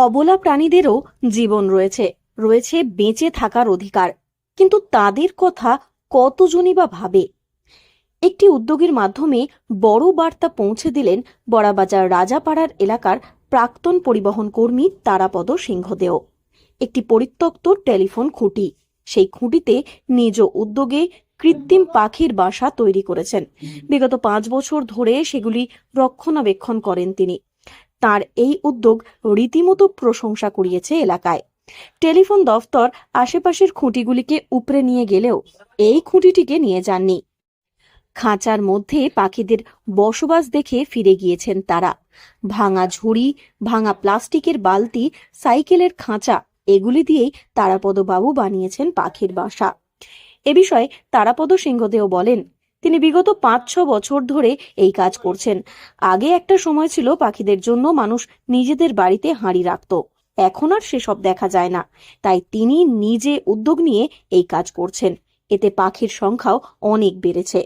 অবলা প্রাণীদেরও জীবন রয়েছে, রয়েছে বেঁচে থাকার অধিকার, কিন্তু তাদের কথা কতজনই বা ভাবে। একটি উদ্যোগের মাধ্যমে বড় বার্তা পৌঁছে দিলেন বড়াবাজার রাজাপাড়ার এলাকার প্রাক্তন পরিবহন কর্মী তারাপদ সিংহদেও। একটি পরিত্যক্ত টেলিফোন খুঁটি, সেই খুঁটিতে নিজ উদ্যোগে কৃত্রিম পাখির বাসা তৈরি করেছেন। বিগত 5 বছর ধরে সেগুলি রক্ষণাবেক্ষণ করেন তিনি। তার এই উদ্যোগ রীতিমতো প্রশংসা কুড়িয়েছে এলাকায়। টেলিফোন দফতর আশেপাশের খুঁটিগুলিকে উপড়ে নিয়ে গেলেও এই খুঁটিটিকে নিয়ে যাননি। খাঁচার মধ্যে পাখিদের বসবাস দেখে ফিরে গিয়েছেন তারা। ভাঙা ঝুড়ি, ভাঙা প্লাস্টিকের বালতি, সাইকেলের খাঁচা, এগুলি দিয়েই তারাপদবাবু বানিয়েছেন পাখির বাসা। এ বিষয়ে তারাপদ সিংহদেও বলেন, তিনি বিগত 5-6 বছর ধরে এই কাজ করছেন। আগে একটা সময় ছিল পাখিদের জন্য মানুষ নিজেদের বাড়িতে হাঁড়ি রাখত, এখন আর সেসব দেখা যায় না। তাই তিনি নিজে উদ্যোগ নিয়ে এই কাজ করছেন। এতে পাখির সংখ্যাও অনেক বেড়েছে।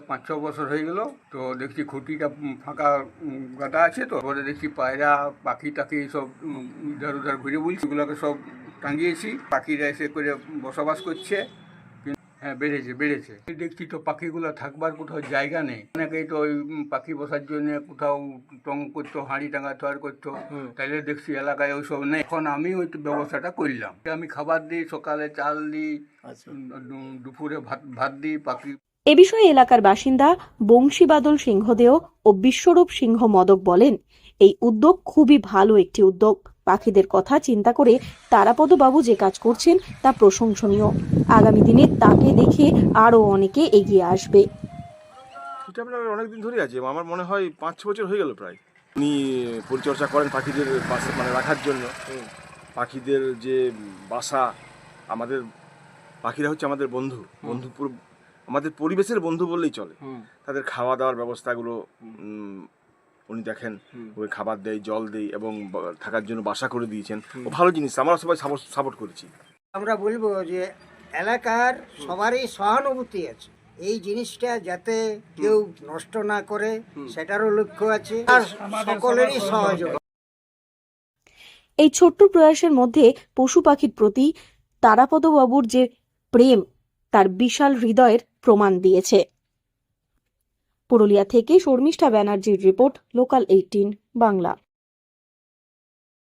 5-6 বছর হয়ে গেল, তো দেখছি খুঁটিটা ফাঁকা গাদা আছে, তো পরে দেখছি পায়রা পাখি টাকি সব ইধার উধার ঘুরে বলছি, এগুলোকে সব টাঙিয়েছি। পাখিরা এসে করে বসবাস করছে। হ্যাঁ, বেড়েছে। দেখছি তো পাখিগুলো থাকবার কোথাও জায়গা নেই। অনেকেই তো ওই পাখি বসার জন্য কোথাও টং করতো, হাঁড়ি টাঙা তৈরি করতো। তাইলে দেখছি এলাকায় ওই সব নেই। এখন আমি ওই ব্যবস্থাটা করলাম। আমি খাবার দিই, সকালে চাল দিই, দুপুরে ভাত দিই। পাখি এ বিষয়ে এলাকার বাসিন্দা বংশীবাদল সিংহদেও ও বিশ্বরূপ সিংহ মদক বলেন, এই উদ্যোগ খুবই ভালো একটি উদ্যোগ। পাখিদের কথা চিন্তা করে তারাপদবাবু যে কাজ করছেন তা প্রশংসনীয়। আগামী দিনে তাকে দেখে আরো অনেকে এগিয়ে আসবে। এটা আপনার অনেকদিন ধরেই আছে, আমার মনে হয় 5-6 বছর হয়ে গেল প্রায়। উনি পরিচর্যা করেন পাখিদের বাসা রাখার জন্য। পাখিদের যে বাসা, আমাদের পাখিরা হচ্ছে আমাদের বন্ধু, আমাদের পরিবেশের বন্ধু বললেই চলে। তাদের খাওয়া দাওয়ার ব্যবস্থাগুলো উনি দেখেন, ওই খাবার দেয়, জল দেয় এবং থাকার জন্য বাসা করে দিয়েছেন। ও ভালো জিনিস, আমরা সবাই সাপোর্ট করেছি। আমরা বলবো যে এলাকার সবারই সহানুভূতি আছে, এই জিনিসটা যাতে কেউ নষ্ট না করে সেটারও লক্ষ্য আছে, আর সকলেরই সহযোগ। এই ছোট্ট প্রয়াসের মধ্যে পশু পাখির প্রতি তারাপদবাবুর যে প্রেম, তার বিশাল হৃদয়ের প্রমাণ দিয়েছে। পুরুলিয়া থেকে শর্মিষ্ঠা ব্যানার্জির রিপোর্ট, লোকাল 18 বাংলা।